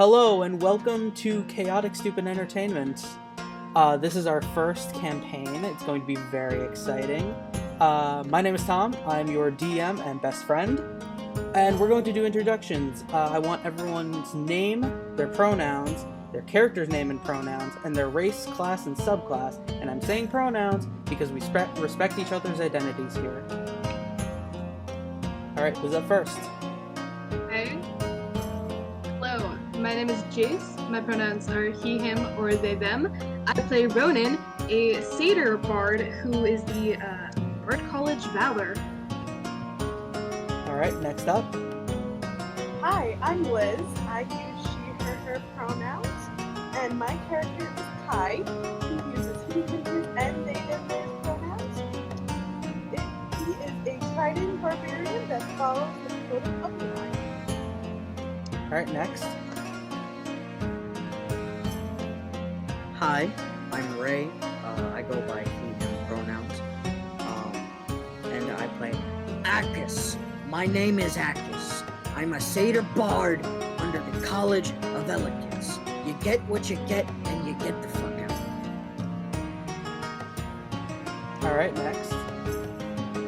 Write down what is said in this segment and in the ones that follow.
Hello and welcome to Chaotic Stupid Entertainment. This is our first campaign. It's going to be very exciting. My name is Tom. I'm your DM and best friend. And we're going to do introductions. I want everyone's name, their pronouns, their character's name and pronouns, and their race, class, and subclass. And I'm saying pronouns because we respect each other's identities here. Alright, who's up first? Hey. Hello, my name is Jace. My pronouns are he, him, or they, them. I play Ronan, a satyr bard who is the Art College Valor. Alright, next up. Hi, I'm Liz. I use she, her pronouns, and my character is Kai, who uses he, him, his, and they, them, theirs pronouns. He is a trident barbarian that follows the code of Upline. Alright, next. Hi, I'm Ray. I go by he, him pronouns. And I play Akis. My name is Akis. I'm a satyr bard under the College of Elegance. You get what you get, and you get the fuck out. Alright, next.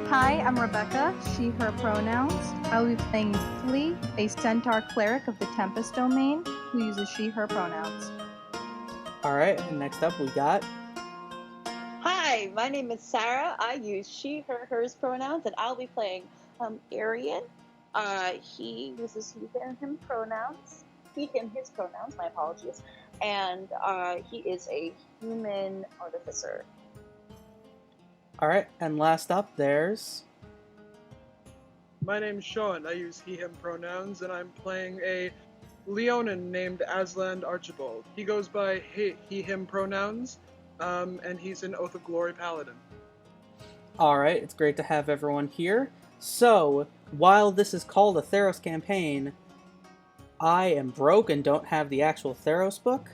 Hi, I'm Rebecca, she, her pronouns. I'll be playing Flea, a centaur cleric of the Tempest domain, who uses she, her pronouns. Alright, and next up we got... Hi, my name is Sarah. I use she, her, hers pronouns, and I'll be playing Arian. He uses he, him pronouns. He, him, his pronouns, my apologies. And he is a human artificer. Alright, and last up there's... My name's Sean. I use he, him pronouns, and I'm playing a Leonin named Aslan Archibald. He goes by he, him pronouns, and he's an Oath of Glory paladin. Alright, it's great to have everyone here. So, while this is called a Theros campaign, I am broke and don't have the actual Theros book.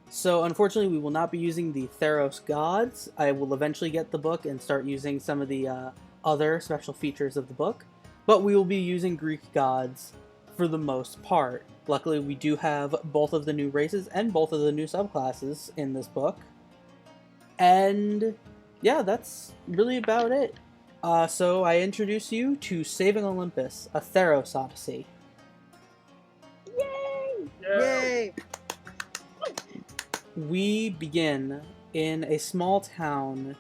So, unfortunately, we will not be using the Theros gods. I will eventually get the book and start using some of the other special features of the book. But we will be using Greek gods for the most part. Luckily, we do have both of the new races and both of the new subclasses in this book. And yeah, that's really about it. So I introduce you to Saving Olympus, a Theros Odyssey. Yay! Yay! We begin in a small town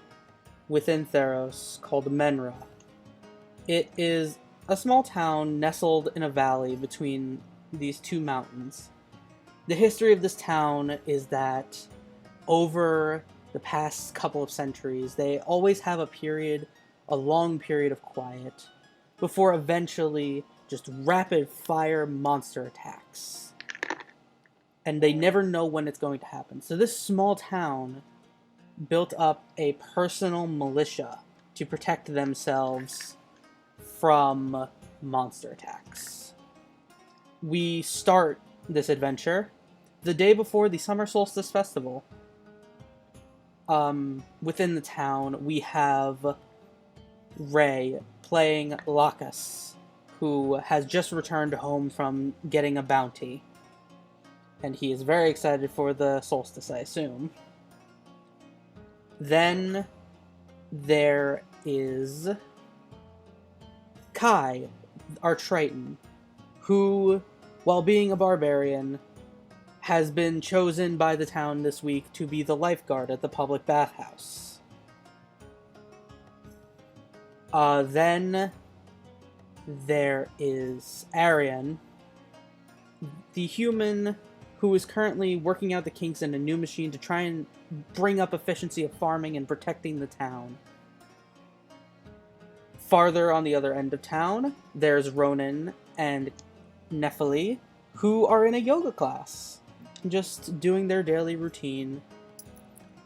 within Theros called Menra. It is a small town nestled in a valley between these two mountains. The history of this town is that over the past couple of centuries, they always have a long period of quiet, before eventually just rapid fire monster attacks. And they never know when it's going to happen. So this small town built up a personal militia to protect themselves from monster attacks. We start this adventure the day before the Summer Solstice Festival. Within the town, we have Ray playing Lacus, who has just returned home from getting a bounty. And he is very excited for the solstice, I assume. Then there is Kai, our Triton, who, while being a barbarian, has been chosen by the town this week to be the lifeguard at the public bathhouse. Then there is Arian, the human who is currently working out the kinks in a new machine to try and bring up efficiency of farming and protecting the town. Farther on the other end of town, there's Ronan and Nephili, who are in a yoga class, just doing their daily routine.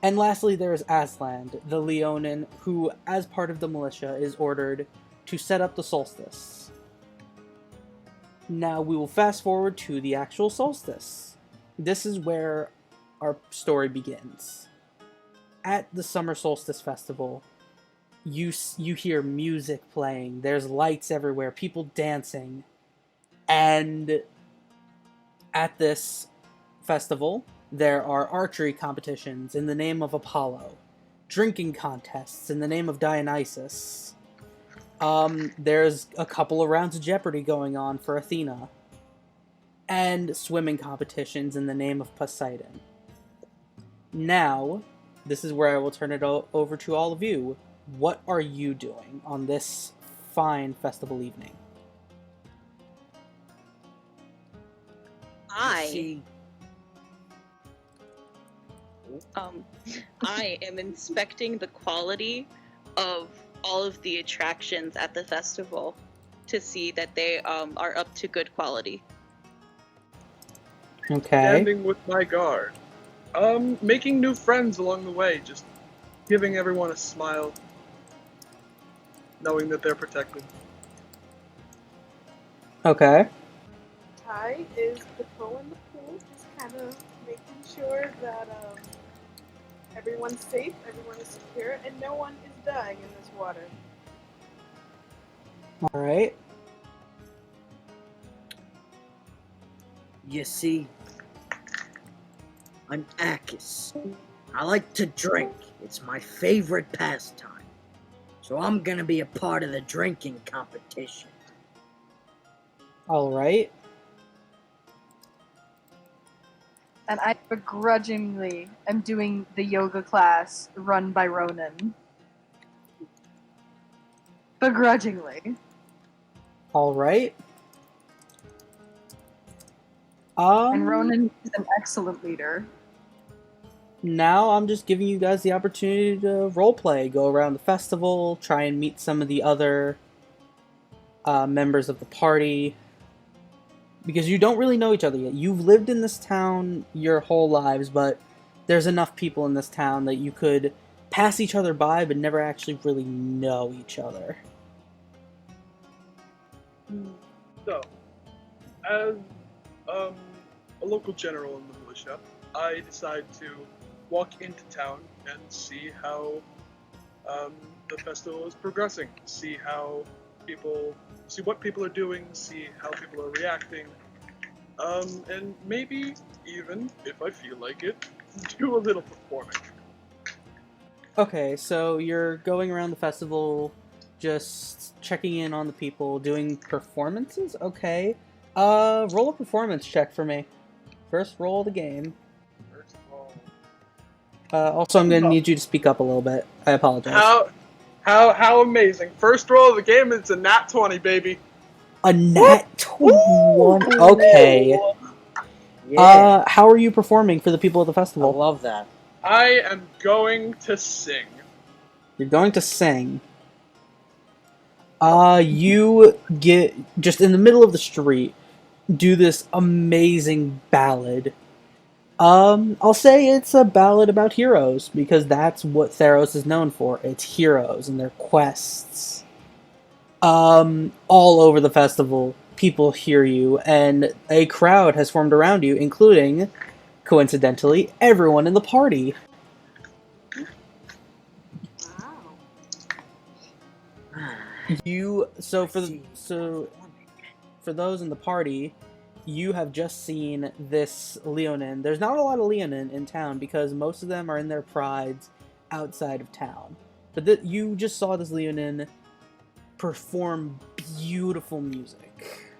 And lastly, there is Aslan, the Leonin, who, as part of the militia, is ordered to set up the solstice. Now we will fast forward to the actual solstice. This is where our story begins. At the Summer Solstice Festival, you hear music playing, there's lights everywhere, people dancing, and at this festival, there are archery competitions in the name of Apollo, drinking contests in the name of Dionysus. There's a couple of rounds of Jeopardy going on for Athena, and swimming competitions in the name of Poseidon. Now, this is where I will turn it over to all of you. What are you doing on this fine festival evening? I am inspecting the quality of all of the attractions at the festival to see that they are up to good quality. Okay. Standing with my guard. Making new friends along the way, just giving everyone a smile, knowing that they're protected. Okay. Ty is patrolling the pool, just kind of making sure that everyone's safe, everyone is secure, and no one is dying in this water. Alright. You see, I'm Akis. I like to drink. It's my favorite pastime. So I'm gonna be a part of the drinking competition. Alright. And I begrudgingly am doing the yoga class run by Ronan. Begrudgingly. Alright. And Ronan is an excellent leader. Now I'm just giving you guys the opportunity to roleplay, go around the festival, try and meet some of the other members of the party. Because you don't really know each other yet. You've lived in this town your whole lives, but there's enough people in this town that you could pass each other by, but never actually really know each other. So, as a local general in the militia, I decide to walk into town and see how the festival is progressing, see what people are doing, see how people are reacting, and maybe even, if I feel like it, do a little performing. Okay, so you're going around the festival, just checking in on the people, doing performances? Okay. Roll a performance check for me. First roll of the game. First of all, Also, I'm gonna need you to speak up a little bit. I apologize. how amazing! First roll of the game, it's a nat 20, baby. A nat 20. Okay. Yeah, How are you performing for the people at the I festival? love that. I am going to sing. You're going to sing. You get just in the middle of the street, do this amazing ballad. I'll say it's a ballad about heroes, because that's what Theros is known for. It's heroes and their quests. All over the festival, people hear you, and a crowd has formed around you, including, coincidentally, everyone in the party. Wow. For those in the party, you have just seen this Leonin. There's not a lot of Leonin in town because most of them are in their prides outside of town. But you just saw this Leonin perform beautiful music.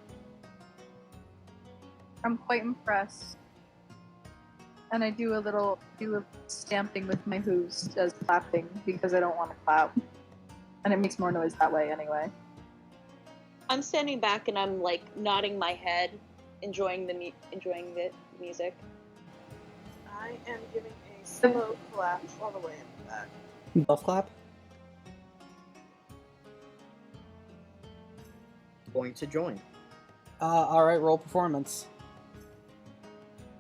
I'm quite impressed. And I do a stamping with my hooves as clapping because I don't want to clap. And it makes more noise that way anyway. I'm standing back and I'm like nodding my head, enjoying the music. I am giving a slow clap all the way in the back. Buff clap? Going to join. Alright, roll performance.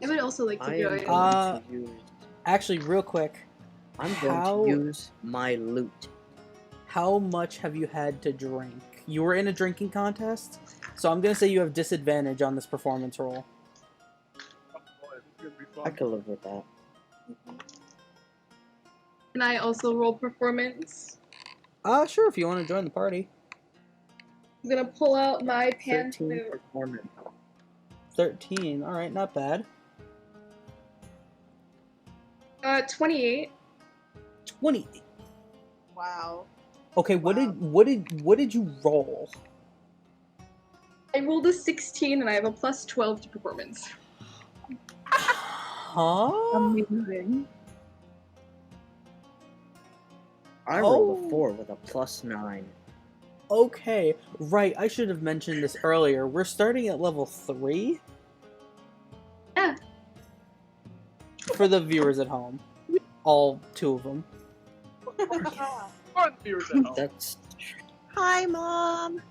I would also like to I am join. going to use. Actually, real quick, I'm going to use my loot. how much have you had to drink? You were in a drinking contest, so I'm gonna say you have disadvantage on this performance roll. Oh boy, this is gonna be fun. I could live with that. Can I also roll performance? Sure, if you want to join the party. I'm gonna pull out my 13 pantaloon. performance. 13, alright, not bad. 28. 20. Wow. Okay, what did you roll? I rolled a 16 and I have a plus 12 to performance. Huh? Amazing. I rolled a 4 with a +9. Okay, right. I should have mentioned this earlier. We're starting at level 3. Yeah. For the viewers at home, all 2 of them. Fun viewers at home. That's Hi, Mom.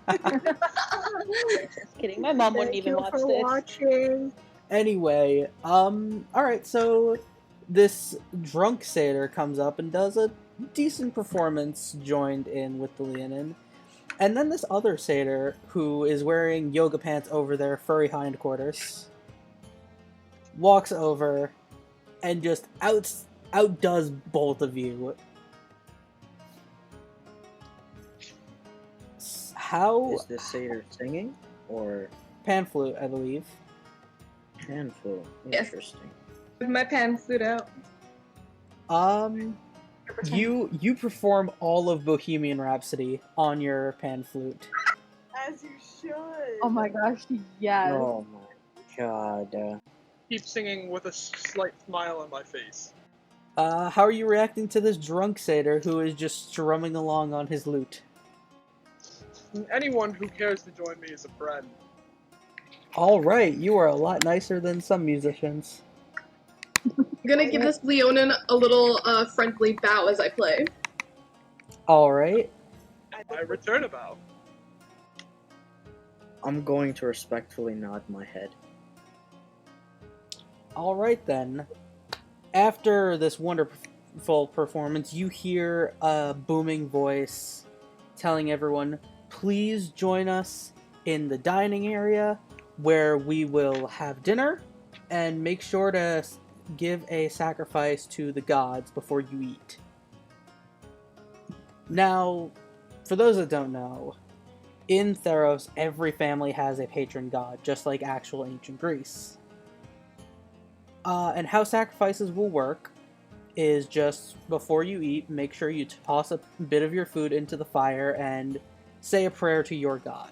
Just kidding. My mom wouldn't even watch this. watching. Anyway, alright, so this drunk satyr comes up and does a decent performance joined in with the Leonin. And then this other satyr, who is wearing yoga pants over their furry hindquarters, walks over and just outdoes both of you. How? is this satyr singing or Pan flute, I believe. pan flute? Yes. Interesting. With my pan flute out. You perform all of Bohemian Rhapsody on your pan flute. As you should. Oh my gosh, yes. Oh my god. Keep singing with a slight smile on my face. How are you reacting to this drunk satyr who is just strumming along on his lute? Anyone who cares to join me is a friend. Alright, you are a lot nicer than some musicians. I'm gonna give this Leonin a little friendly bow as I play. Alright. I return a bow. I'm going to respectfully nod my head. Alright then. After this wonderful performance, you hear a booming voice telling everyone, please join us in the dining area where we will have dinner, and make sure to give a sacrifice to the gods before you eat. Now, for those that don't know, in Theros, every family has a patron god, just like actual ancient Greece. And how sacrifices will work is just before you eat, make sure you toss a bit of your food into the fire and say a prayer to your god.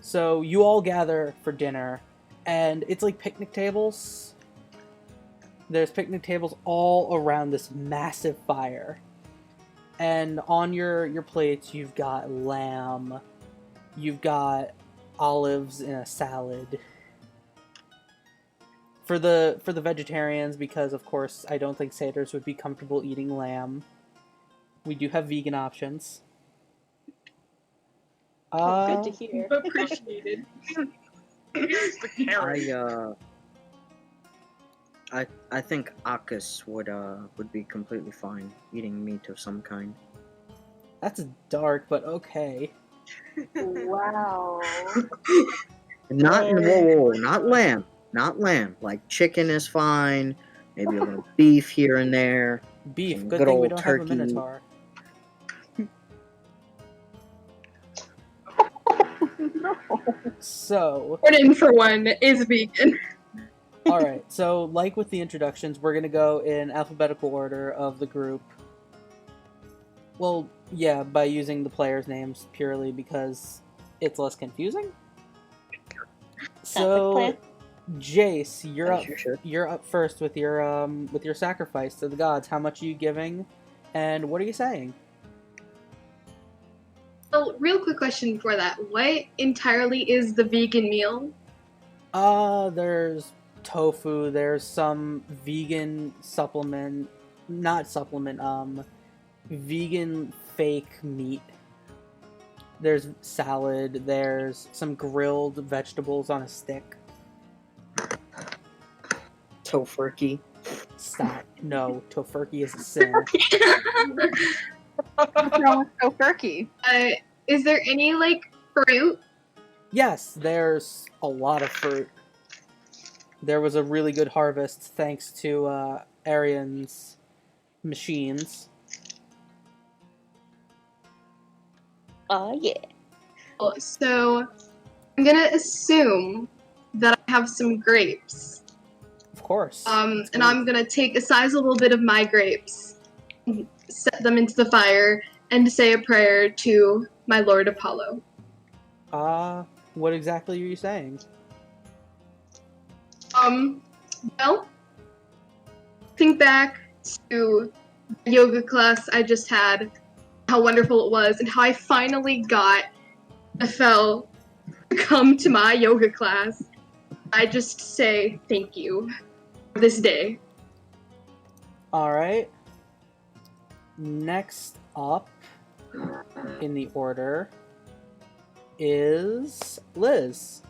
So you all gather for dinner, and it's like picnic tables. There's picnic tables all around this massive fire. And on your plates, you've got lamb, you've got olives in a salad. For the vegetarians, because of course I don't think satyrs would be comfortable eating lamb, we do have vegan options. Good to hear. Appreciated. Here's the carrot. I think Akis would be completely fine eating meat of some kind. That's dark, but okay. Wow. Not whoa, not lamb. Not lamb. Like chicken is fine. Maybe a little beef here and there. Beef. Some Good good thing we old don't turkey. have a minotaur. No. So, Gordon, for one, is vegan. alright, so like with the introductions, we're gonna go in alphabetical order of the group. Well, yeah, by using the players' names purely because it's less confusing. So, Jace, you're up. As you should. You're up first with your sacrifice to the gods. How much are you giving, and what are you saying? Well, real quick question before that. What entirely is the vegan meal? There's tofu. There's some vegan supplement, not supplement. Vegan fake meat. There's salad. There's some grilled vegetables on a stick. Tofurkey. Stop. No, tofurkey is a sin. What's wrong with Tofurkey? Is there any, like, fruit? Yes, there's a lot of fruit. There was a really good harvest thanks to Arian's machines. Yeah. So, I'm gonna assume that I have some grapes. Of course. And I'm gonna take a sizable bit of my grapes, set them into the fire, and say a prayer to my Lord Apollo. What exactly are you saying? Well, think back to the yoga class I just had, how wonderful it was, and how I finally got Ethel to come to my yoga class. I just say thank you for this day. Alright. Next up in the order is Liz.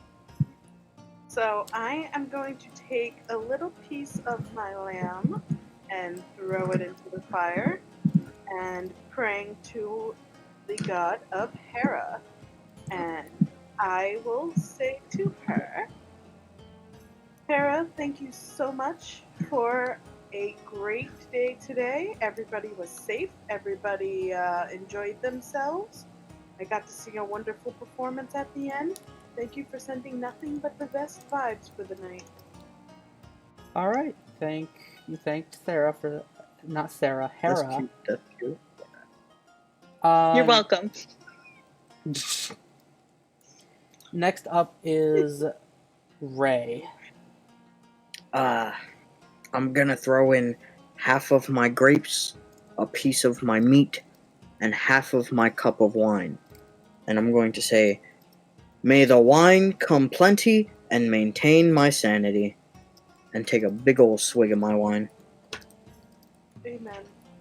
So I am going to take a little piece of my lamb and throw it into the fire and praying to the god of Hera. And I will say to her, Hera, thank you so much for a great day today. Everybody was safe. Everybody enjoyed themselves. I got to see a wonderful performance at the end. Thank you for sending nothing but the best vibes for the night. Alright. You thanked Sarah for... Not Sarah, Hera. That's cute. That's cute. You're welcome. Next up is Ray. I'm gonna throw in half of my grapes, a piece of my meat, and half of my cup of wine. And I'm going to say, may the wine come plenty and maintain my sanity. And take a big ol' swig of my wine. Amen.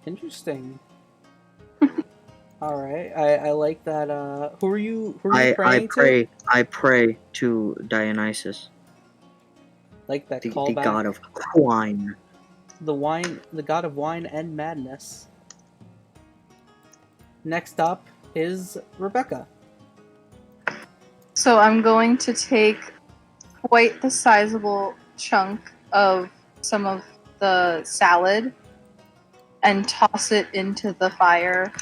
Interesting. Alright, I like that. Who are you praying to? I pray to Dionysus, Like that the callback. god of wine. The god of wine and madness. Next up is Rebecca. So I'm going to take quite the sizable chunk of some of the salad and toss it into the fire.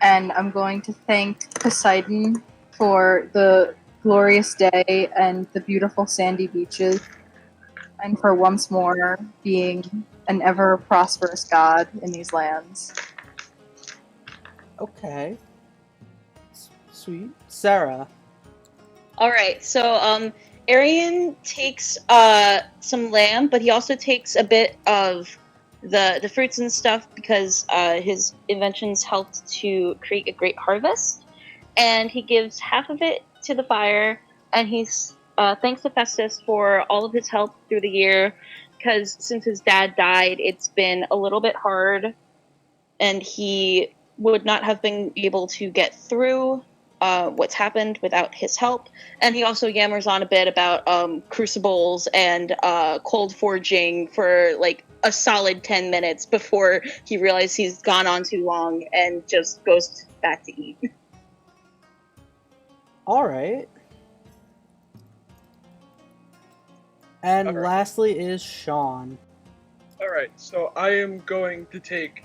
And I'm going to thank Poseidon for the glorious day and the beautiful sandy beaches, and for once more being an ever prosperous god in these lands. Okay. Sweet. Sarah. Alright, so Arian takes some lamb, but he also takes a bit of the fruits and stuff because his inventions helped to create a great harvest. And he gives half of it to the fire, and he's thanks to Festus for all of his help through the year, because since his dad died, it's been a little bit hard, and he would not have been able to get through what's happened without his help. And he also yammers on a bit about crucibles and cold forging for like a solid 10 minutes before he realizes he's gone on too long and just goes back to eat. Alright. And Alright. lastly is Sean. Alright, so I am going to take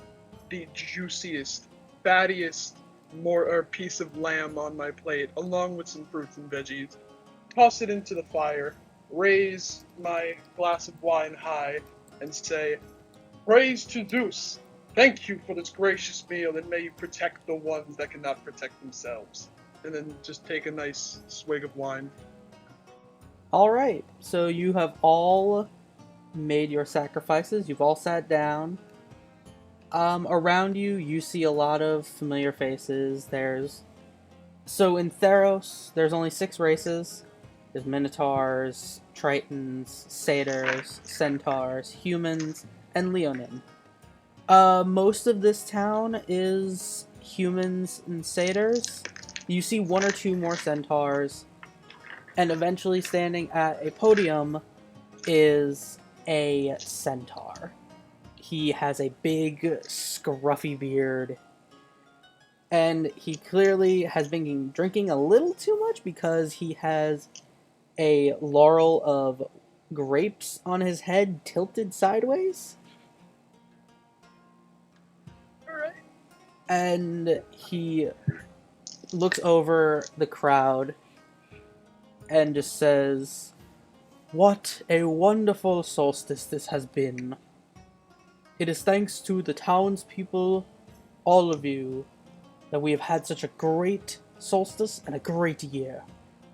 the juiciest, fattiest piece of lamb on my plate, along with some fruits and veggies, toss it into the fire, raise my glass of wine high, and say, praise to Zeus! Thank you for this gracious meal, and may you protect the ones that cannot protect themselves. And then just take a nice swig of wine. Alright, so you have all made your sacrifices, you've all sat down. Around you, you see a lot of familiar faces. So in Theros, there's only 6 races. There's Minotaurs, Tritons, Satyrs, Centaurs, Humans, and Leonin. Most of this town is Humans and Satyrs. You see 1 or 2 more Centaurs, and eventually standing at a podium is a Centaur. He has a big, scruffy beard, and he clearly has been drinking a little too much because he has a laurel of grapes on his head tilted sideways. Alright. And he looks over the crowd and just says, What a wonderful solstice this has been. It is thanks to the townspeople, all of you, that we have had such a great solstice and a great year.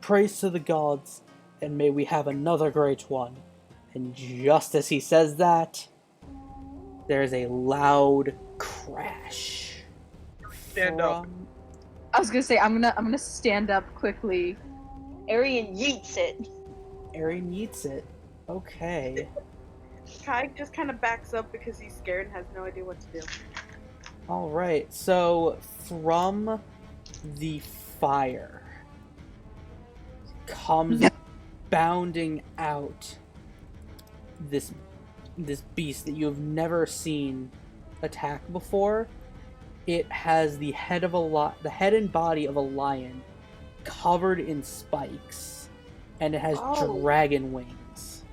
Praise to the gods, and may we have another great one. And just as he says that, there is a loud crash. Stand up. I was gonna say I'm gonna stand up quickly. Arian yeets it. Arian yeets it. Okay. Kai just kind of backs up because he's scared and has no idea what to do. Alright, so from the fire comes bounding out this beast that you have never seen attack before. It has the head and body of a lion covered in spikes, and it has dragon wings.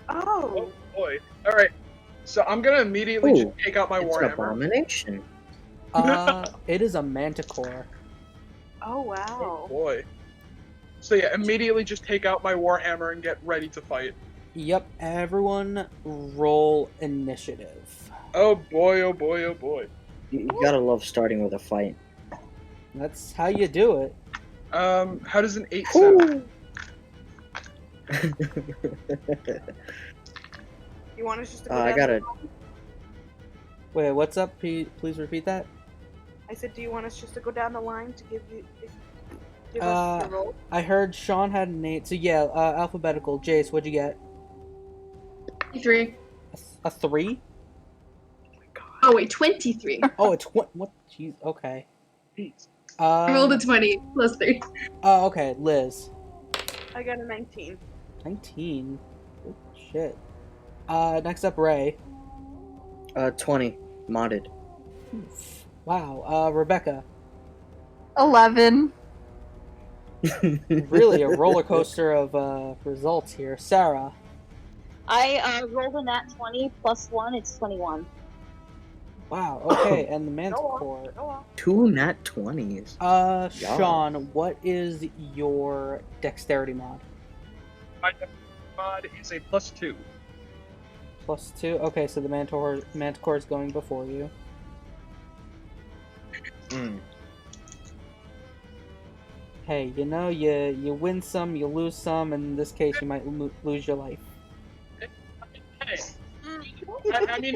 Oh. Boy. Alright. So I'm gonna immediately just take out my It's an warhammer. abomination. It is a manticore. Oh wow. Oh boy. So yeah, immediately just take out my warhammer and get ready to fight. Yep, everyone roll initiative. Oh boy, oh boy, oh boy. You gotta love starting with a fight. That's how you do it. How does an 8 sound? You want us just to go I down gotta. Wait, what's up? Please repeat that. I said, do you want us just to go down the line to give us the roll? I heard Sean had an 8, so yeah, alphabetical. Jace, what'd you get? 23. A 3? Oh wait, 23. Oh, what? Jeez, okay. I rolled a 20 plus 3. Oh, okay, Liz. I got a 19. 19? Oh, shit. Next up, Ray. 20 modded. Wow, Rebecca. 11. Really a roller coaster of results here. Sarah. I rolled a nat 20 plus 1, it's 21. Wow, okay, and the Manticore. Oh well. 2 nat 20s. Sean, what is your dexterity mod? My mod is a +2. +2? Okay, so the Manticore is going before you. Hey, you know, you win some, you lose some, and in this case you might lose your life. Hey.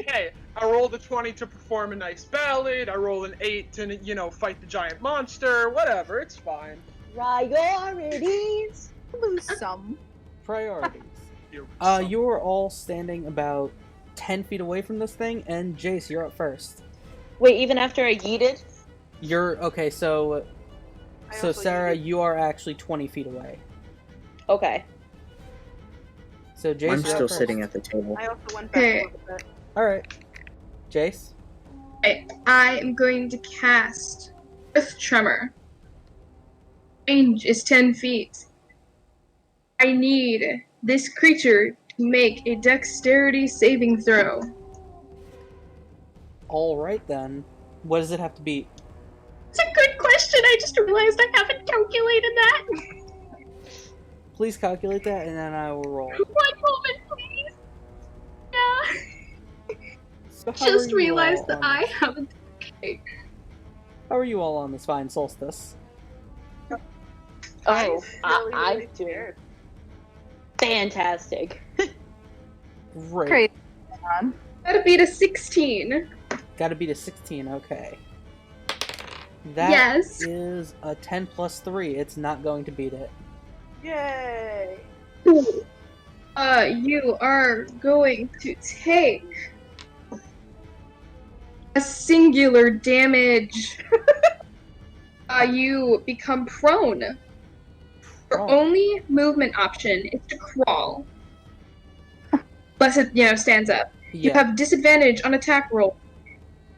Hey, I rolled a 20 to perform a nice ballad, I rolled an 8 to, fight the giant monster, whatever, it's fine. Priorities! Lose some. Priorities. You are all standing about 10 feet away from this thing, and Jace, you're up first. Wait, even after I yeeted? Okay, so also Sarah, yeeted. you are actually 20 feet away. Okay. So Jace, I'm you're still up first. sitting at the table. I also went back a little bit. Alright. Jace? I am going to cast Earth Tremor. Range is 10 feet. I need this creature to make a dexterity saving throw. Alright then. What does it have to be? It's a good question. I just realized I haven't calculated that. Please calculate that, and then I will roll. 1 moment, please. Yeah. So how Just are you realized all that on I this- haven't. How are you all on this fine solstice? Oh, I'm I'm really doing scared. fantastic. Great. Great. On. Gotta beat a 16. Gotta beat a 16, okay. That Yes. is a 10 plus 3. It's not going to beat it. Yay! You are going to take a singular damage. You become prone. Your Oh. only movement option is to crawl. Unless it, stands up. You Yeah. have disadvantage on attack roll.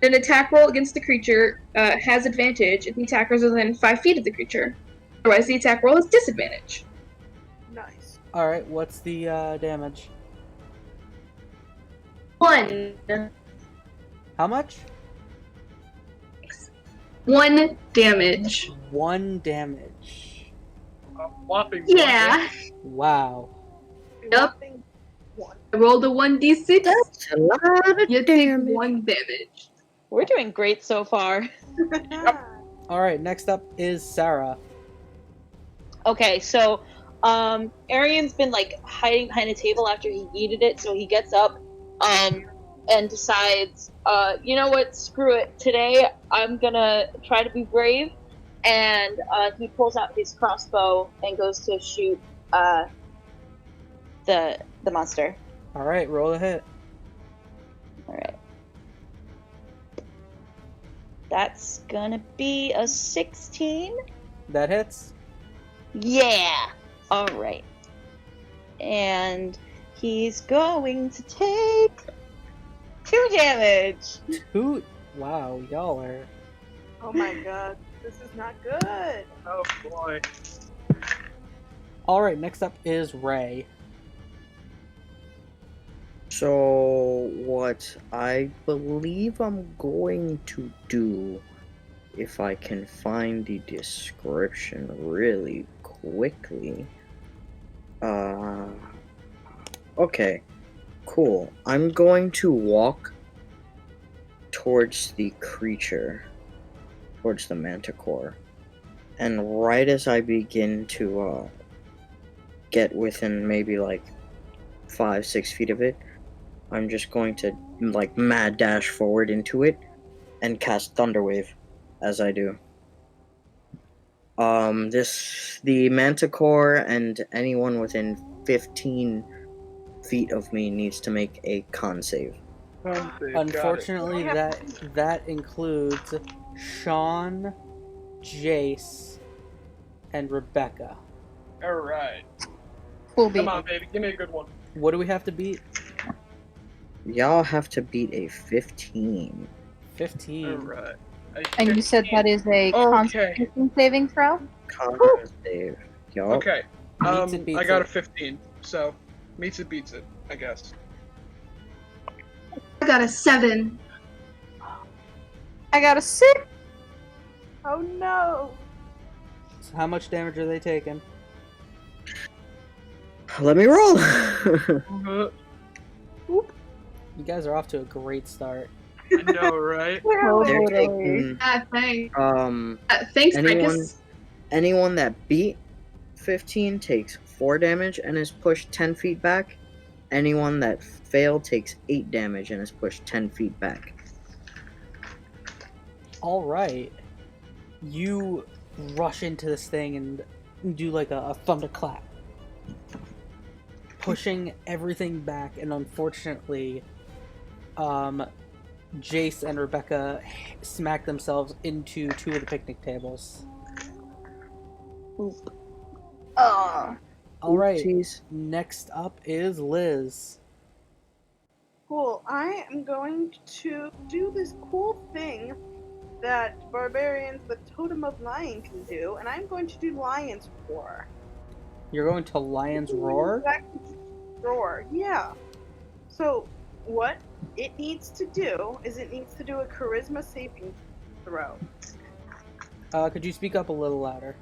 An attack roll against the creature has advantage if the attacker is within 5 feet of the creature. Otherwise, the attack roll has disadvantage. Nice. Alright, what's the damage? 1. How much? 1 damage. 1 damage. Whopping. Yeah. Wow. Nothing. One. I rolled a 1d6. That's a lot of You take damage. 1 damage. We're doing great so far. All right, next up is Sarah. Okay, so Arian's been like hiding behind a table after he yeeted it, so he gets up and decides, you know what, screw it. Today I'm gonna try to be brave, and he pulls out his crossbow and goes to shoot the monster. All right, roll a hit. Alright. That's gonna be a 16. That hits. Yeah. All right. And he's going to take 2 damage. Two. Wow, y'all are. Oh my god, this is not good. Oh boy. All right, next up is Ray. So, what I believe I'm going to do, if I can find the description really quickly. Okay, cool. I'm going to walk towards the creature, towards the manticore. And right as I begin to get within maybe like 5-6 feet of it, I'm just going to like mad dash forward into it and cast Thunderwave as I do. The manticore and anyone within 15 feet of me needs to make a con save. Unfortunately, that includes Sean, Jace, and Rebecca. Alright. Cool beat. Come on, baby. Give me a good one. What do we have to beat? Y'all have to beat a 15. 15. Alright. And you said that is a Okay. Constitution saving throw? Con save. Y'all. Okay. Meets it, beats I got it. a 15, so meets it, beats it, I guess. I got a 7. I got a 6. Oh no. So how much damage are they taking? Let me roll. You guys are off to a great start. I know, right? They're Totally. taking, Thanks. Thanks, anyone, Marcus. anyone that beat 15 takes 4 damage and is pushed 10 feet back. Anyone that failed takes 8 damage and is pushed 10 feet back. All right. You rush into this thing and do like a thunderclap, pushing everything back, and unfortunately, Jace and Rebecca smack themselves into 2 of the picnic tables. Oh. All right. Oopsies. Next up is Liz. Cool. I am going to do this cool thing that barbarians with Totem of Lion can do, and I'm going to do Lion's Roar. You're going to Lion's Roar? Roar, yeah. So, what it needs to do is it needs to do a charisma saving throw. Could you speak up a little louder?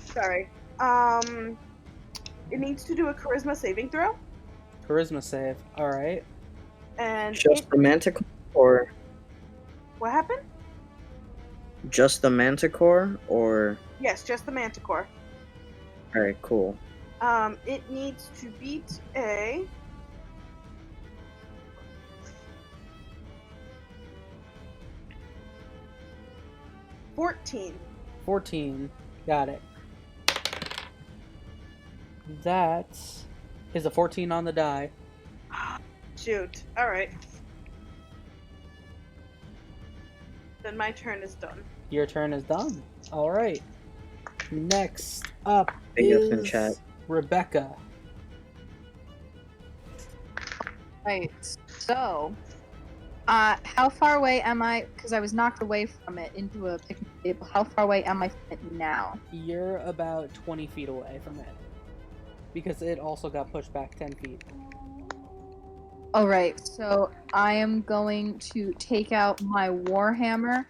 Sorry. It needs to do a charisma saving throw, Charisma save. All right. and Just the manticore, or what happened? just the manticore, or Yes, just the manticore. alright, cool. It needs to beat a 14. 14. Got it. That is a 14 on the die. Shoot. Alright. Then my turn is done. Your turn is done. All right. Next up Big ups in is chat. Rebecca. Right. So, how far away am I? Because I was knocked away from it into a picnic table. How far away am I from it now? You're about 20 feet away from it. Because it also got pushed back 10 feet. Alright, so I am going to take out my warhammer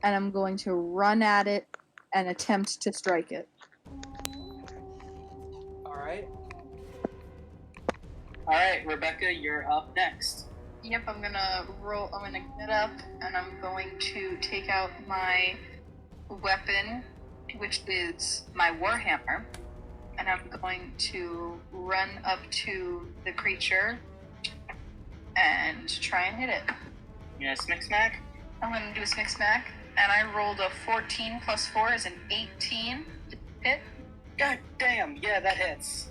and I'm going to run at it and attempt to strike it. All right. Alright, Rebecca, you're up next. Yep, I'm gonna get up and I'm going to take out my weapon, which is my warhammer, and I'm going to run up to the creature and try and hit it. You gonna smick smack? I'm gonna do a smick smack, and I rolled a 14 plus 4 is an 18 hit. God damn, yeah, that hits.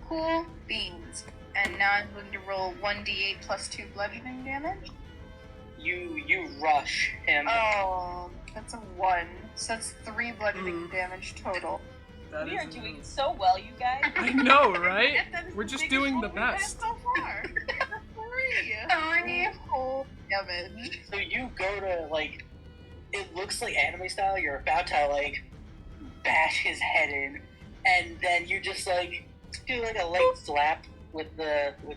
Cool beans. And now I'm going to roll 1d8 plus 2 bludgeoning damage. You rush him. Oh, that's a 1. So that's 3 bludgeoning damage total. That We is are doing so well, you guys. I know, right? That is We're the just biggest doing the roll we've had best. so far. 3 whole damage. So you go to, like, it looks like anime style, you're about to, like, bash his head in, and then you just, like, do, like, a light slap with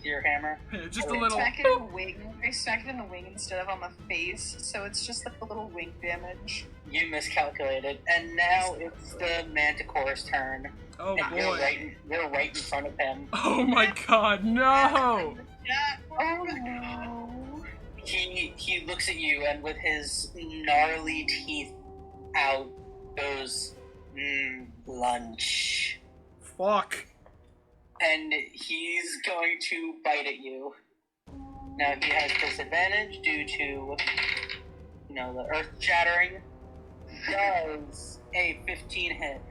your hammer. Just a I little. smack it in the wing. I smack it in the wing instead of on the face, so it's just like a little wing damage. You miscalculated, and now it's the Manticore's turn. Oh and boy. you're right in front of him. Oh my god, no! Oh no. He looks at you, and with his gnarly teeth out goes, lunch. Fuck. And he's going to bite at you. Now he has disadvantage due to, the earth shattering. Does a 15 hit?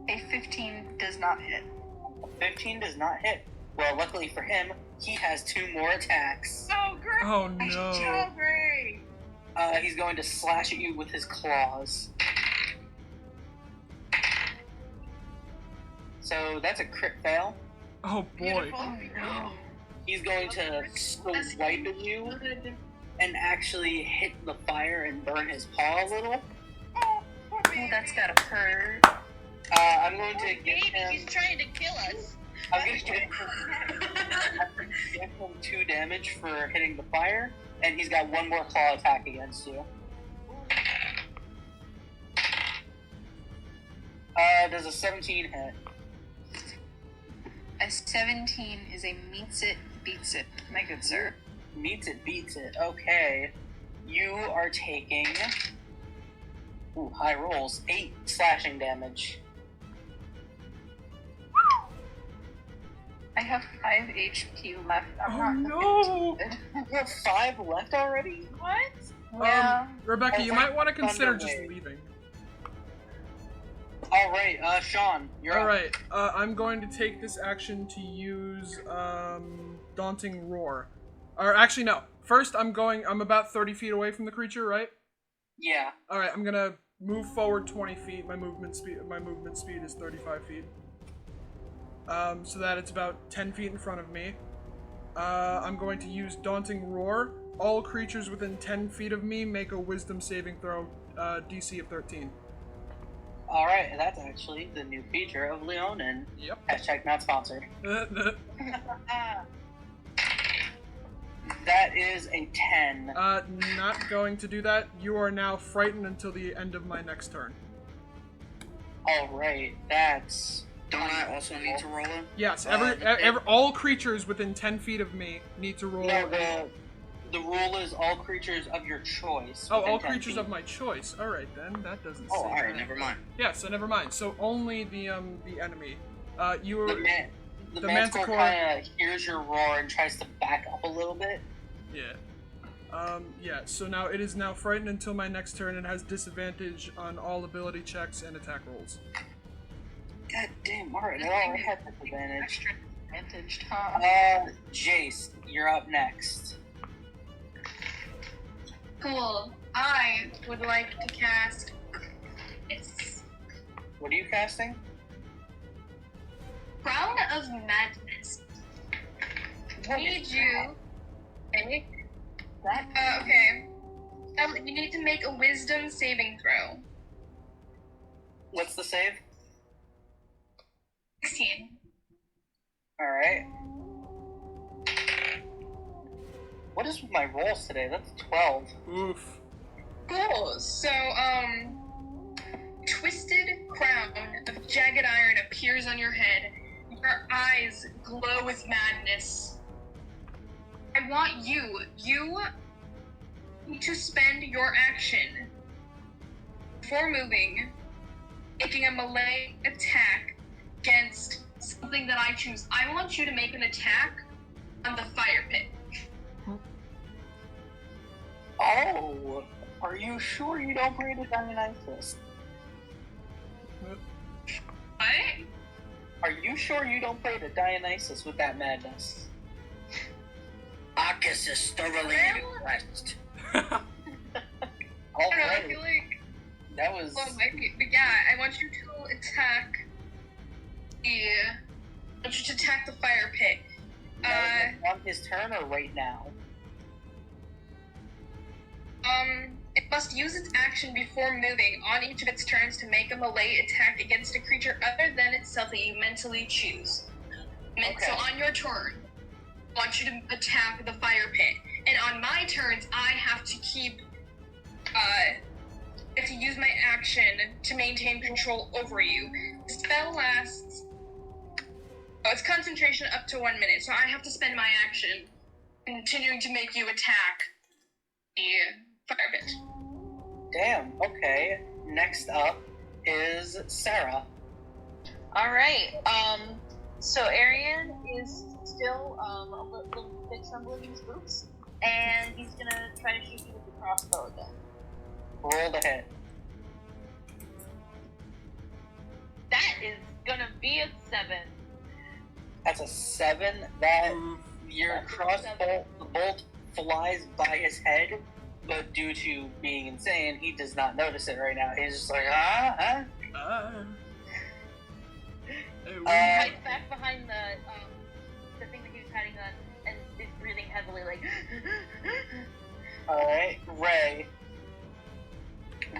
A 15 does not hit. 15 does not hit. Well, luckily for him, he has 2 more attacks. Oh, great. Oh no. So great. He's going to slash at you with his claws. So that's a crit fail. Oh boy. Oh, no. He's going to swipe at you and actually hit the fire and burn his paw a little. Oh, poor Oh, baby. that's gotta hurt. I'm going to give Baby, him. he's trying to kill us. I'm going to give him 2 damage for hitting the fire, and he's got 1 more claw attack against you. Does a 17 hit? A 17 is a meets it, beats it, my good sir. Meets it, beats it. Okay. You are taking. Ooh, high rolls. 8 slashing damage. I have 5 HP left. I'm Oh not no! good. You have 5 left already? What? Yeah. Rebecca, you might want to consider Thunder just wave. leaving. Alright, Sean, you're up. Alright, I'm going to take this action to use, Daunting Roar. Or actually, no. First, I'm about 30 feet away from the creature, right? Yeah. Alright, I'm gonna move forward 20 feet. My movement speed is 35 feet. So that it's about 10 feet in front of me. I'm going to use Daunting Roar. All creatures within 10 feet of me make a Wisdom saving throw, DC of 13. Alright, that's actually the new feature of Leonin. Yep. Hashtag not sponsored. That is a 10. Not going to do that. You are now frightened until the end of my next turn. Alright, that's. Don't I also need to roll it? Yes, Uh, all creatures within 10 feet of me need to roll. No, the rule is all creatures of your choice. Oh, within all 10 creatures feet. of my choice. All right then, that doesn't. Oh, say alright, that. never mind. Yeah, so never mind. So only the enemy. You were. The The Manticore Manticore- kind of hears your roar and tries to back up a little bit. Yeah. Yeah. So now it is now frightened until my next turn and has disadvantage on all ability checks and attack rolls. God damn, alright, I already had disadvantage. Extra advantaged, huh? Jace, you're up next. Cool. I would like to cast this What are you casting? Crown of Madness. Need you. Okay. Okay. You need to make a Wisdom saving throw. What's the save? 16. Alright. What is with my rolls today? That's 12. Oof. Cool. So, twisted crown of jagged iron appears on your head. Her eyes glow with madness. I want you need to spend your action before moving, making a melee attack against something that I choose. I want you to make an attack on the fire pit. Oh, are you sure you don't play the Dionysus? What? Are you sure you don't play the Dionysus with that madness? Arcus is thoroughly impressed. I don't know, I feel Alright, like that was... well, it might be, but yeah, I want you to attack the fire pit. on his turn or right now? It must use its action before moving on each of its turns to make a melee attack against a creature other than itself that you mentally choose. So on your turn, I want you to attack the fire pit. And on my turns, I have to keep, I have to use my action to maintain control over you. The spell lasts, it's concentration up to 1 minute, so I have to spend my action continuing to make you attack the fire pit. Damn, okay. Next up is Sarah. Alright, so Arian is still a little bit trembling in his boots, and he's gonna try to shoot you with the crossbow again. Roll the hit. That is gonna be a 7. That's a 7. That your crossbow, the bolt flies by his head, but due to being insane, he does not notice it right now. He's just like, He hides back behind the thing that he was hiding on, and is breathing heavily, like. Alright, Ray.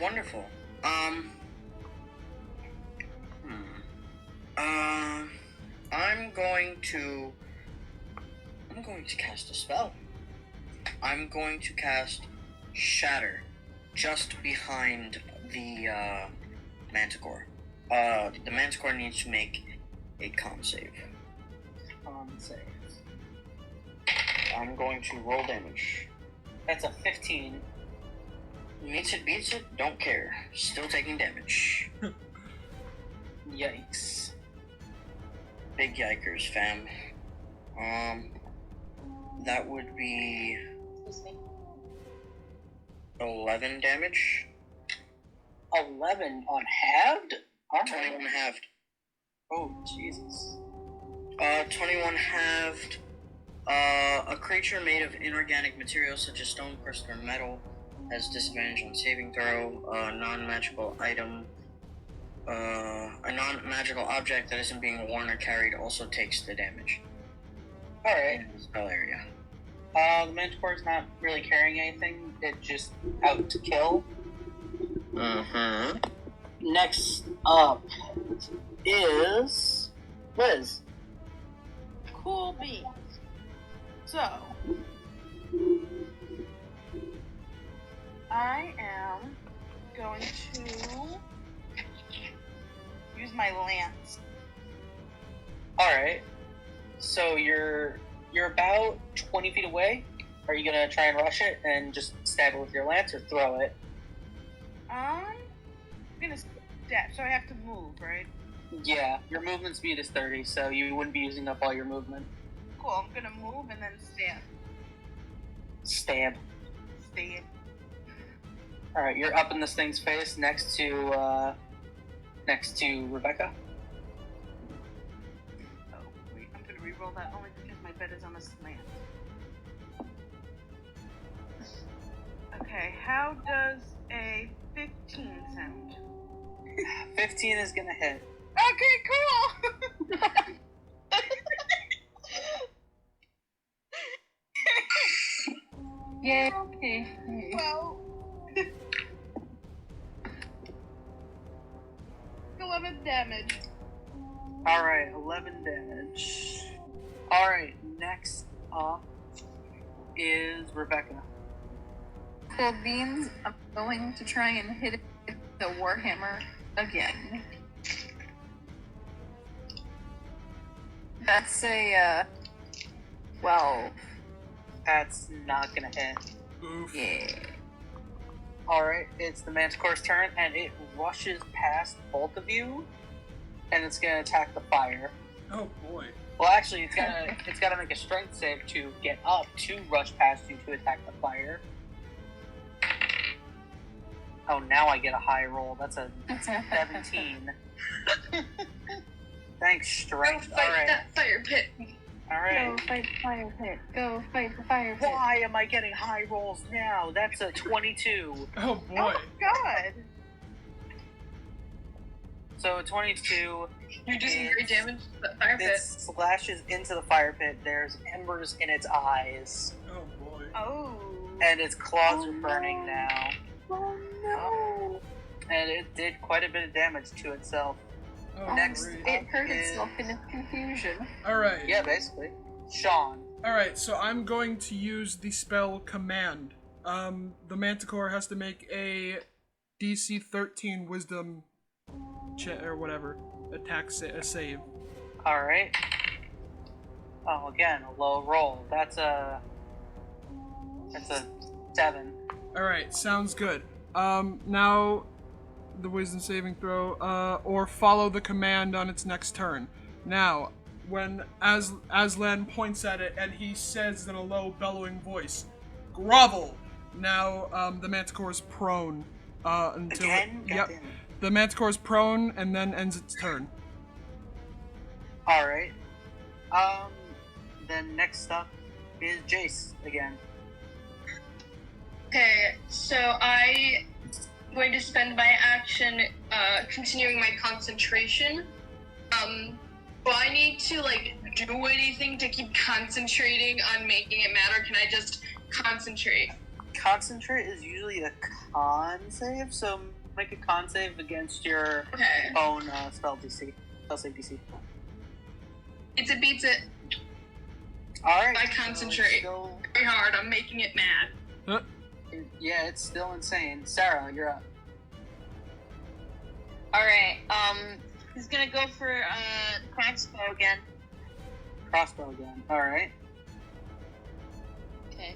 Wonderful. I'm going to cast a spell. I'm going to cast Shatter just behind the Manticore. The Manticore needs to make a con save. Con save. I'm going to roll damage. That's a 15. Meets it, beats it, don't care. Still taking damage. Yikes. Big yikers, fam. That would be 11 damage. 11 on halved? 21 halved. Oh, Jesus. 21 halved. A creature made of inorganic materials such as stone, crystal, or metal has disadvantage on saving throw. Non-magical item. A non-magical object that isn't being worn or carried also takes the damage. Alright. In the spell area. The Manticore's not really carrying anything. It's just out to kill. Mm-hmm. Next up is Liz. Cool beans. So, I am going to use my lance. Alright. So you're about 20 feet away. Are you gonna try and rush it and just stab it with your lance or throw it? I'm gonna stab, so I have to move, right? Yeah, your movement speed is 30, so you wouldn't be using up all your movement. Cool, I'm gonna move and then stab. Stab. Stab. Alright, you're up in this thing's face next to Rebecca. Oh, wait, I'm gonna reroll that only because my bed is on a slant. Okay, how does a 15 sound? 15 is gonna hit. Okay, cool! Yay, okay. Well... 11 damage. Alright, 11 damage. Alright, next up is Rebecca. Cool beans, I'm going to try and hit it with the Warhammer again. That's a 12. That's not gonna hit. Oof. Yeah. Alright, it's the Manticore's turn, and it rushes past both of you, and it's gonna attack the fire. Oh boy. Well, actually, it's gotta make a strength save to get up to rush past you to attack the fire. Oh, now I get a high roll. That's a 17. Thanks, Go strength. fight Alright. that fire pit. Alright. Go fight the fire pit. Go fight the fire pit. Why am I getting high rolls now? That's a 22. Oh boy. Oh God. So 22. You're doing great damage to the fire It pit. splashes into the fire pit. There's embers in its eyes, Oh boy. Oh. and its claws are burning now. Oh no. And it did quite a bit of damage to itself. Oh, Next. great. It hurt itself in its confusion. Alright. Yeah, basically. Sean. Alright, so I'm going to use the spell Command. The Manticore has to make a DC 13 Wisdom or whatever attack a save. Alright. Oh, again, a low roll. That's a 7. Alright, sounds good. Now the Wisdom saving throw, or follow the command on its next turn. Now, when Aslan points at it and he says in a low, bellowing voice, "Grovel!" Now, the Manticore is prone. Until Again? yep. Goddamn. The Manticore is prone and then ends its turn. Alright. Then next up is Jace again. Okay, so I'm going to spend my action continuing my concentration. Do I need to do anything to keep concentrating on making it matter? Can I just concentrate? Concentrate is usually a con save, so make a con save against your Okay. own spell DC. Spell save DC. It beats it Alright. I so concentrate. it's still- very hard. I'm making it mad. yeah, it's still insane. Sarah, you're up. Alright, he's gonna go for crossbow again. Crossbow again. Alright. Okay.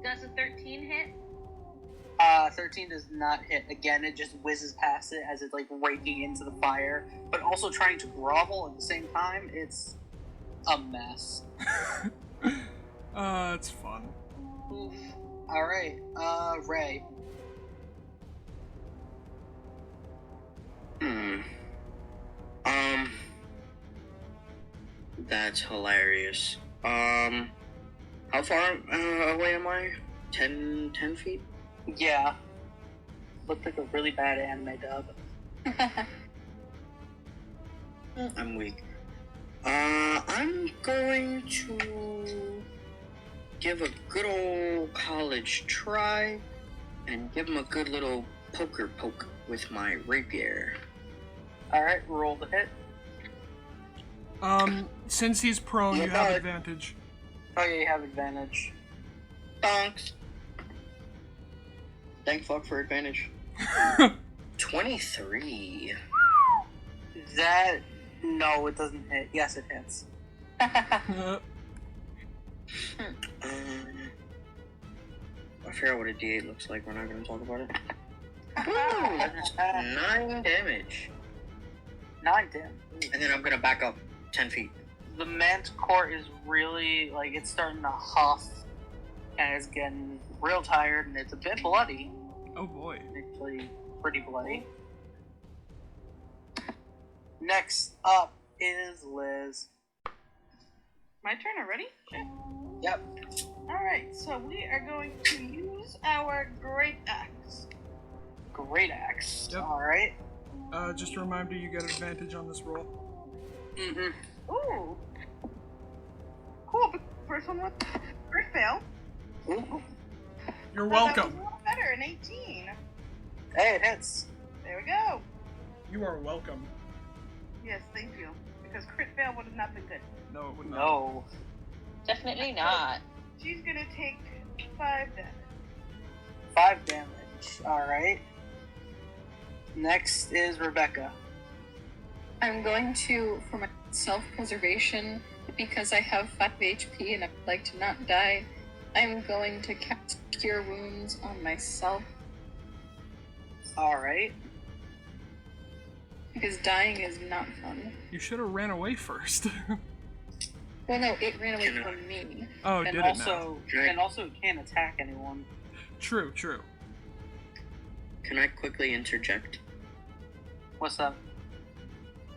Does a 13 hit? 13 does not hit. Again, it just whizzes past it as it's raking into the fire, but also trying to grovel at the same time. It's a mess. It's fun. Oof. Alright, Ray. That's hilarious. How far away am I? 10 feet? Yeah. Looked like a really bad anime dub. I'm weak. I'm going to give a good old college try and give him a good little poker poke with my rapier. Alright, roll the hit. Since he's prone, Yeah, you have but- advantage. Oh yeah, you have advantage. Thanks. Thank fuck for advantage. 23. That... No, it doesn't hit. Yes, it hits. I forgot what a D8 looks like. We're not going to talk about it. Ooh, that's 9 damage. 9 damage. And then I'm going to back up 10 feet. The Manticore is really, it's starting to huff. And it's getting real tired, and it's a bit bloody. Oh boy. Actually, pretty bloody. Next up is Liz. My turn already? Shit. Yep. Alright, so we are going to use our Great Axe. Great axe. Yep. Alright. Just a reminder, you get advantage on this roll. Mm-hmm. Ooh. Cool, but first one was crit fail. Ooh. You're Thought that was welcome. a little better, an 18. Hey, it hits. There we go. You are welcome. Yes, thank you. Because crit fail would have not been good. No, it would not. No. Definitely not. She's gonna take 5 damage. 5 damage. Alright. Next is Rebecca. I'm going to, for my self-preservation, because I have 5 HP and I'd like to not die, I'm going to cast Cure Wounds on myself. Alright. Because dying is not fun. You should have ran away first. Well, no, it ran away from me. Oh, And did also, it now? and also, it can't attack anyone. True, true. Can I quickly interject? What's up?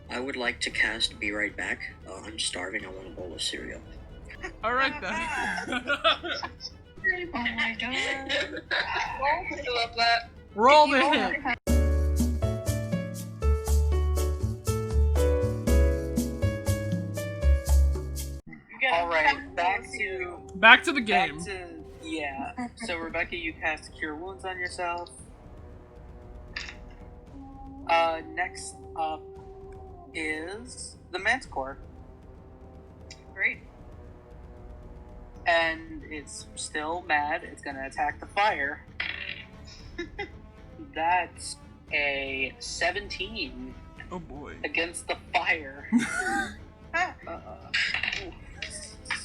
I would like to cast Be Right Back. I'm starving. I want a bowl of cereal. All right then. Oh my god. I love that. Roll the hit. Alright, back to the game. Yeah. So Rebecca, you cast Cure Wounds on yourself. Next up is the Manticore. Great. And it's still mad. It's gonna attack the fire. That's a 17 Oh boy. against the fire.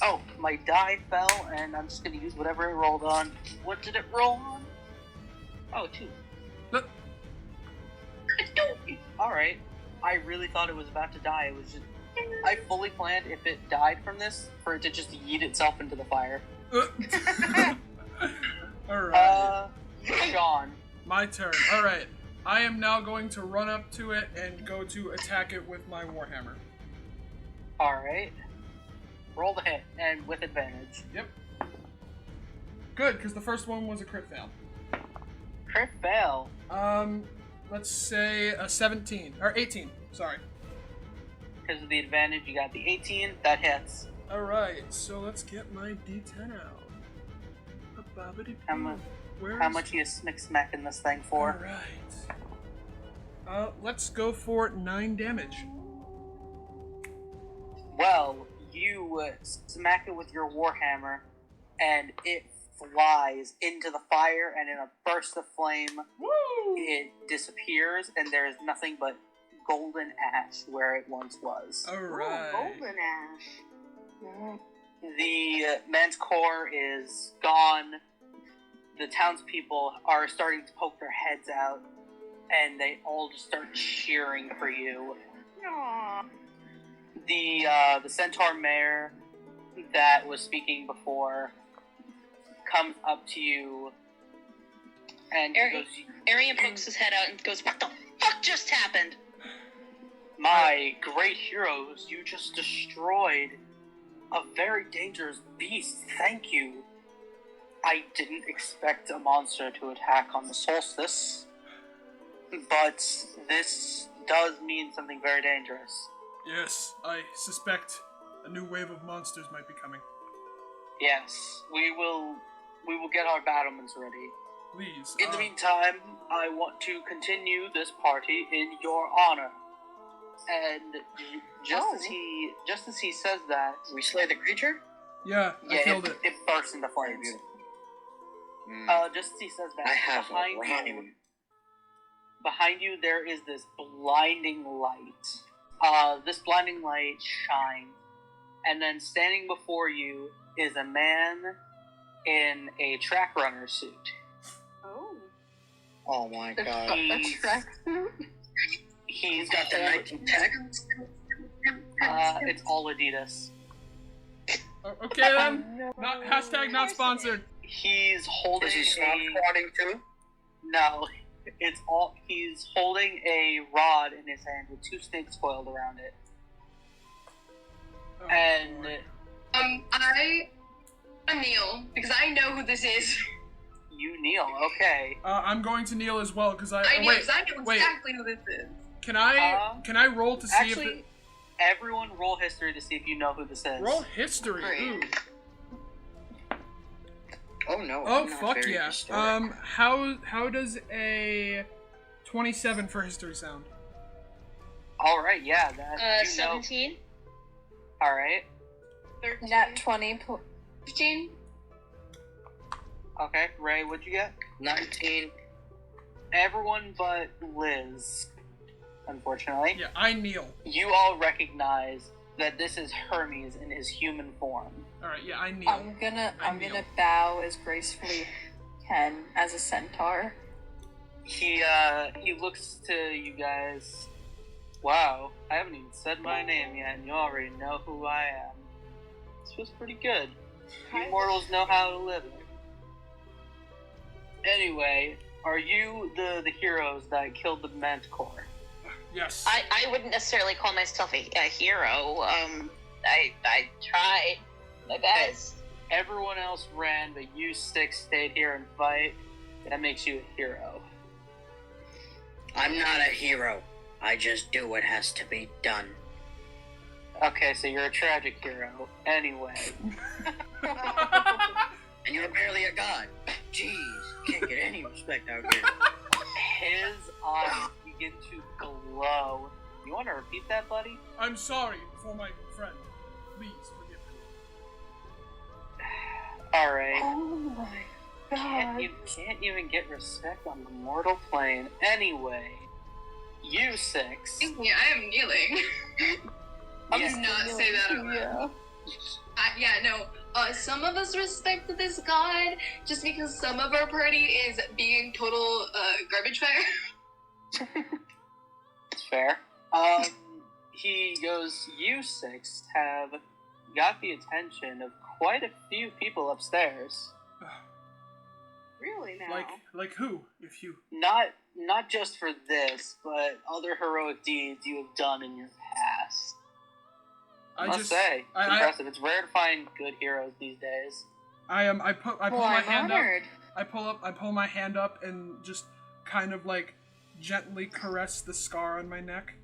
Oh, my die fell, and I'm just gonna use whatever it rolled on. What did it roll on? Oh, 2. Look. Alright. I really thought it was about to die. It was just... I fully planned, if it died from this, for it to just yeet itself into the fire. Alright. Sean. My turn. Alright. I am now going to run up to it and go to attack it with my Warhammer. Alright. Roll the hit, and with advantage. Yep. Good, because the first one was a crit fail. Crit fail. Let's say a 17. Or 18, sorry. Because of the advantage, you got the 18. That hits. Alright, so let's get my D10 out. How much are you smacking this thing for? Alright. Let's go for 9 damage. Well, you smack it with your Warhammer, and it flies into the fire, and in a burst of flame, it disappears, and there is nothing but golden ash where it once was. Alright. Golden ash. The Manticore is gone. The townspeople are starting to poke their heads out, and they all just start cheering for you. Aww. The centaur mayor that was speaking before comes up to you and goes, Arian pokes his head out and goes, "What the fuck just happened?" "My great heroes, you just destroyed a very dangerous beast. Thank you. I didn't expect a monster to attack on the solstice, but this does mean something very dangerous." Yes, I suspect a new wave of monsters might be coming. "Yes, we will get our battlements ready. Please. In the meantime, I want to continue this party in your honor." And just as he says that, We slay the creature? Yeah, I killed it. It bursts into flames. Just as he says that, I have a behind rhyme. behind you there is this blinding light. This blinding light shines, and then standing before you is a man in a track runner suit. Oh. Oh my god. A track suit? He's got the Nike tech? It's all Adidas. Okay then. Not hashtag not sponsored. He's holding Is he snot squatting too? No, it's all. He's holding a rod in his hand with 2 snakes coiled around it. Oh, And boy. I kneel because I know who this is. you kneel. Okay. I'm going to kneel as well because I kneel wait. because I know wait. exactly who this is. Can I roll to see Actually, if everyone roll history to see if you know who this is. roll history? Great. Ooh. Oh no. Oh I'm not fuck very yeah. historic. How does a 27 for history sound? All right. Yeah. That. You know. 17, All right. 13, Nat 20. 15. Okay. Ray, what'd you get? 19. Everyone but Liz unfortunately. Yeah, I kneel. You all recognize that this is Hermes in his human form. Alright, yeah, I kneel. I'm gonna kneel. bow as gracefully as I can as a centaur. He looks to you guys. Wow, I haven't even said my name yet, and you already know who I am. This was pretty good. You mortals know how to live it. Anyway, are you the heroes that killed the Manticore? Yes. I wouldn't necessarily call myself a hero. I tried my best. Everyone else ran, but you six stayed here and fight. That makes you a hero. I'm not a hero. I just do what has to be done. Okay, so you're a tragic hero. Anyway. And you're barely a god. Jeez, can't get any respect out here. His eyes begin to glow. You want to repeat that, buddy? I'm sorry for my friend. Please forgive me. Alright. Oh my god. You can't even get respect on the mortal plane. Anyway, you six. Excuse me, I am kneeling. I Yes. did not say that out loud. Some of us respect this god just because some of our party is being total garbage fire. It's fair. He goes, you six have got the attention of quite a few people upstairs. Really now? Like who? If you... Not just for this, but other heroic deeds you have done in your past. I must say, it's impressive. It's rare to find good heroes these days. I pull my hand honored. up. I pull my hand up and just kind of like gently caress the scar on my neck.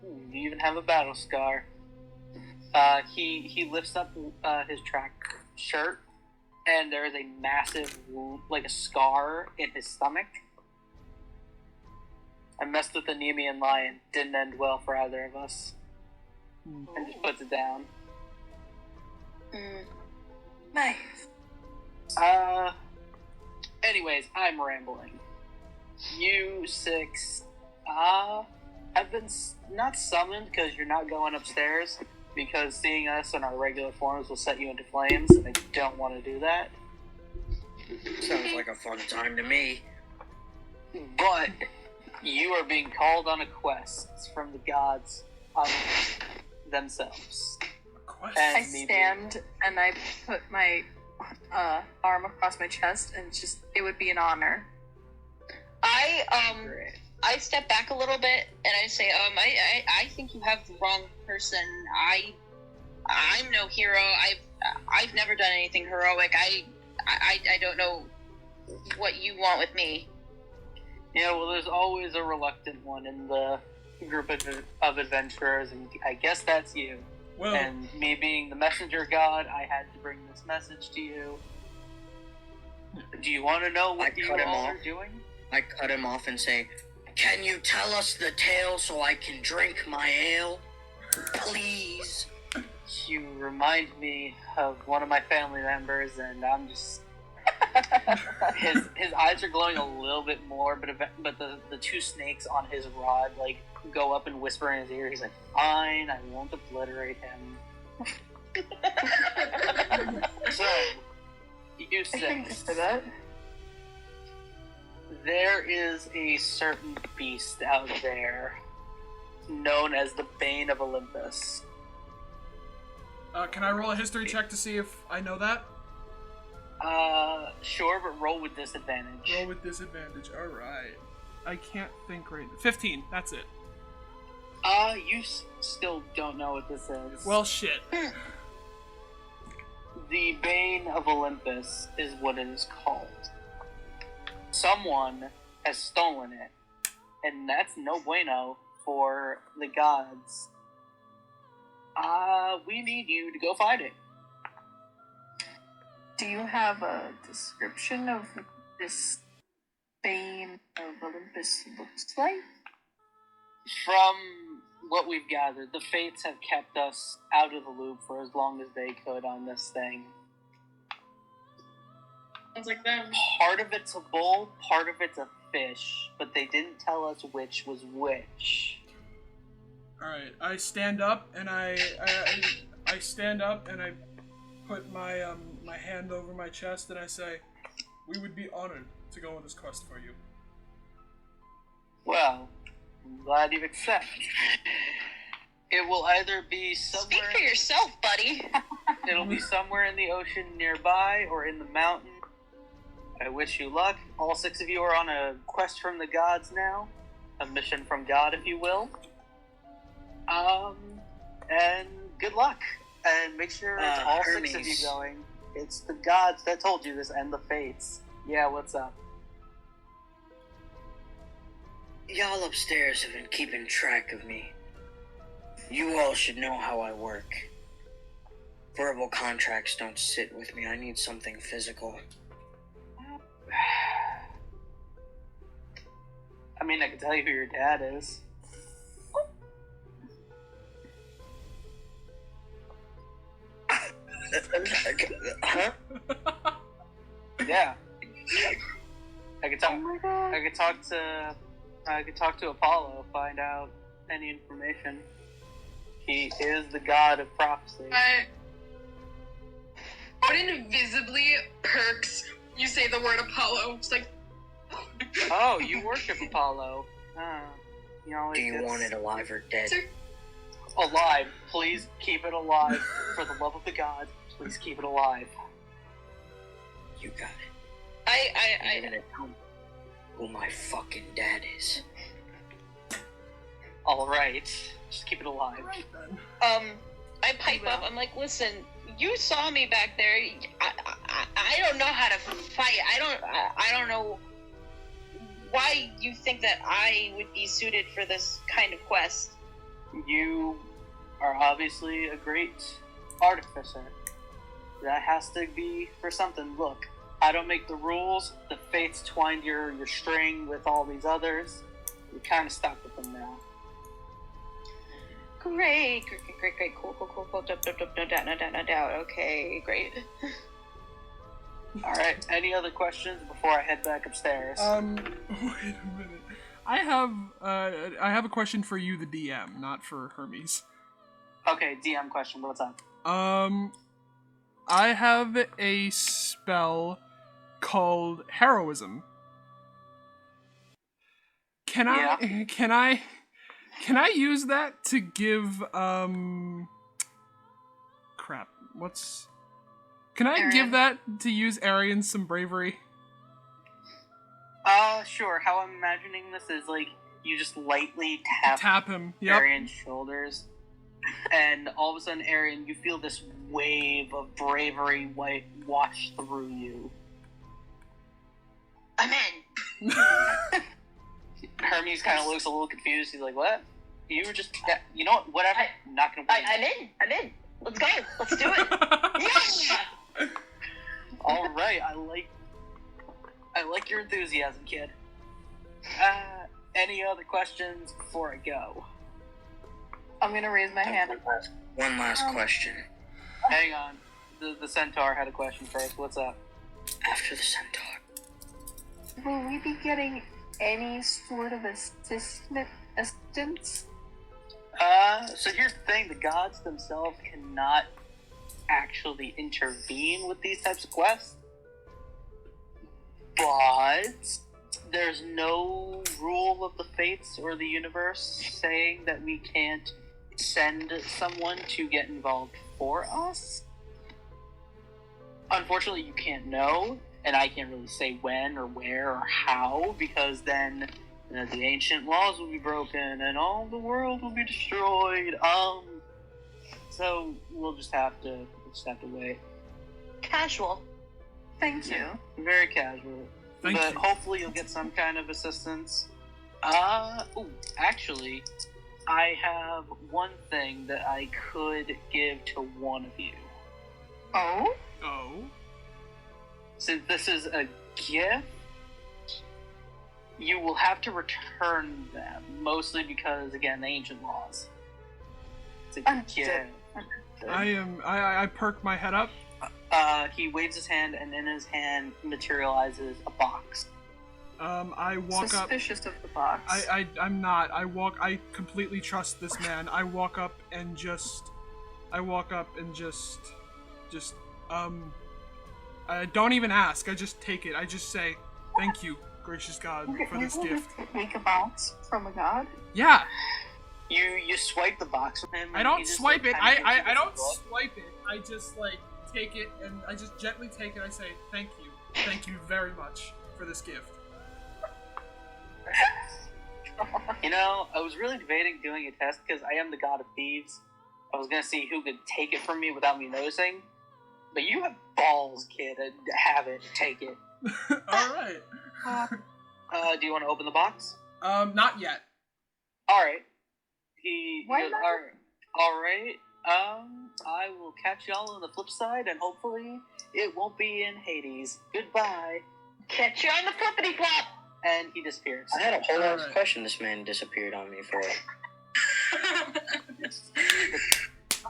You even have a battle scar. He lifts up his track shirt, and there is a massive wound, like a scar in his stomach. I messed with the Nemean lion. Didn't end well for either of us. And just puts it down. Nice. Anyways, I'm rambling. You six, have been not summoned because you're not going upstairs, because seeing us in our regular forms will set you into flames, and I don't want to do that. Sounds like a fun time to me. But you are being called on a quest from the gods themselves. I stand and I put my arm across my chest, and it would be an honor. I step back a little bit and I say, I think you have the wrong person. I'm no hero. I've never done anything heroic. I don't know what you want with me. Yeah, well, there's always a reluctant one in the group of adventurers, and I guess that's you. Well, and me being the messenger god, I had to bring this message to you. Do you want to know what you all are doing? I cut him off and say, "Can you tell us the tale so I can drink my ale? Please." You remind me of one of my family members, and I'm just... his eyes are glowing a little bit more, but the two snakes on his rod like go up and whisper in his ear. He's like, "Fine, I won't obliterate him." So, you six. There is a certain beast out there known as the Bane of Olympus. Can I roll a history check to see if I know that? Sure, but roll with disadvantage. Roll with disadvantage. All right. I can't think right. 15. That's it. You still don't know what this is. Well, shit. The Bane of Olympus is what it is called. Someone has stolen it, and that's no bueno for the gods. We need you to go find it. Do you have a description of what this Bane of Olympus looks like? From what we've gathered, the Fates have kept us out of the loop for as long as they could on this thing. Sounds like them. Part of it's a bull, part of it's a fish, but they didn't tell us which was which. All right, I stand up and I stand up and I put my my hand over my chest and I say, "We would be honored to go on this quest for you." Well, I'm glad you've accepted. It will either be somewhere. Speak for yourself, buddy. It'll be somewhere in the ocean nearby or in the mountain. I wish you luck. All 6 of you are on a quest from the gods now. A mission from God, if you will. And good luck. And make sure it's all Hermes. 6 of you going. It's the gods that told you this and the fates. Yeah, what's up? Y'all upstairs have been keeping track of me. You all should know how I work. Verbal contracts don't sit with me. I need something physical. I mean, I can tell you who your dad is. Huh? Yeah. I could talk. Oh my god. I could talk to Apollo, find out any information. He is the god of prophecy. Odin visibly perks. You say the word Apollo. It's like. Oh, you worship Apollo. You know, Do you want it alive or dead? Sir? alive? Please keep it alive. For the love of the gods, please keep it alive. You got it. I You're gonna tell me who my fucking dad is. Alright, just keep it alive. I pipe up. I'm like, listen, you saw me back there. I don't know how to fight. I don't know why you think that I would be suited for this kind of quest. You are obviously a great artificer. That has to be for something. Look, I don't make the rules. The fates twined your string with all these others. You're kind of stuck with them now. Great. Cool. No doubt. Okay, great. Alright, any other questions before I head back upstairs? Wait a minute. I have a question for you, the DM, not for Hermes. Okay, DM question, what's up? I have a spell called Heroism. Can I use that to give crap. Can I give that to use Arian some bravery? Sure. How I'm imagining this is like you just lightly Tap him. Yep. Arian's shoulders, and all of a sudden, Arian, you feel this wave of bravery wash through you. I'm in. Hermes kind of looks a little confused. He's like, "What? You were just, you know what? Whatever. I'm not gonna wait." I'm in. Let's go. Let's do it. Yeah. All right. I like your enthusiasm, kid. Any other questions before I go? I'm gonna raise my hand. One last question. Hang on. The centaur had a question first. What's up? After the centaur. Will we be getting any sort of assistance? So here's the thing, the gods themselves cannot actually intervene with these types of quests. But there's no rule of the fates or the universe saying that we can't send someone to get involved for us. Unfortunately, you can't know, and I can't really say when or where or how, because then the ancient laws will be broken and all the world will be destroyed. So we'll just have to wait. Casual. Thank you. Very casual. Thank but you. hopefully you'll get some kind of assistance. Actually, I have one thing that I could give to one of you. Oh? Oh? Since this is a gift, you will have to return them, mostly because, again, the ancient laws. It's a gift. I perk my head up. He waves his hand, and in his hand materializes a box. I walk up. Suspicious of the box. I'm not. I completely trust this man. I walk up and just, I don't even ask. I just take it. I just say, thank you, gracious God, for this gift. Make a box from a god? Yeah. You swipe the box from him. I don't swipe it. I don't swipe it. I just like take it and I just gently take it. I say, thank you very much for this gift. You know, I was really debating doing a test because I am the god of thieves. I was gonna see who could take it from me without me noticing. But you have balls, kid, and have it. Take it. All right. Do you want to open the box? Not yet. All right. Why not? All right. I will catch y'all on the flip side, and hopefully it won't be in Hades. Goodbye. Catch you on the flippity flop. And he disappears. I had a whole Alright. other question this man disappeared on me for.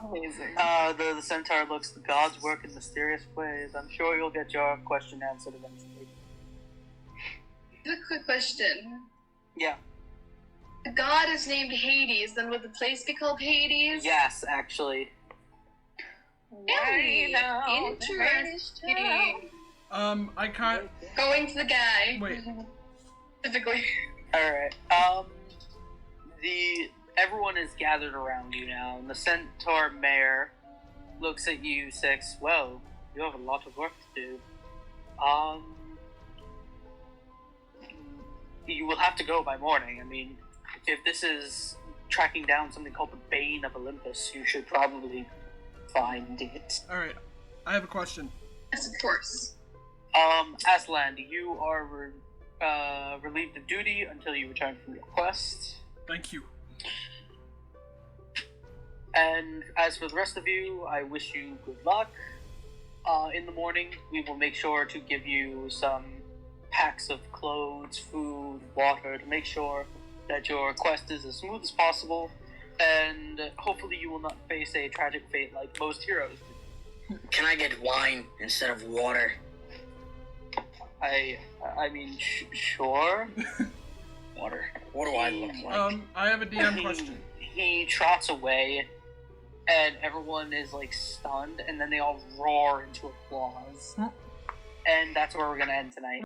Amazing. The centaur looks, the gods work in mysterious ways. I'm sure you'll get your question answered eventually. I have a quick question. Yeah. The god is named Hades, then would the place be called Hades? Yes, actually. Very interesting. I can't. Going to the guy. Wait. Typically. Alright. Everyone is gathered around you now, and the centaur mayor looks at you, says, well, you have a lot of work to do. You will have to go by morning. I mean, if this is tracking down something called the Bane of Olympus, you should probably find it. Alright. I have a question. Yes, of course. Aslan, you are relieved of duty until you return from your quest. Thank you. And as for the rest of you, I wish you good luck. In the morning, we will make sure to give you some packs of clothes, food, water to make sure that your quest is as smooth as possible, and hopefully you will not face a tragic fate like most heroes do. Can I get wine instead of water? I mean, sure. Water. What do I look like? I have a DM question. He trots away, and everyone is like stunned, and then they all roar into applause. And that's where we're gonna end tonight.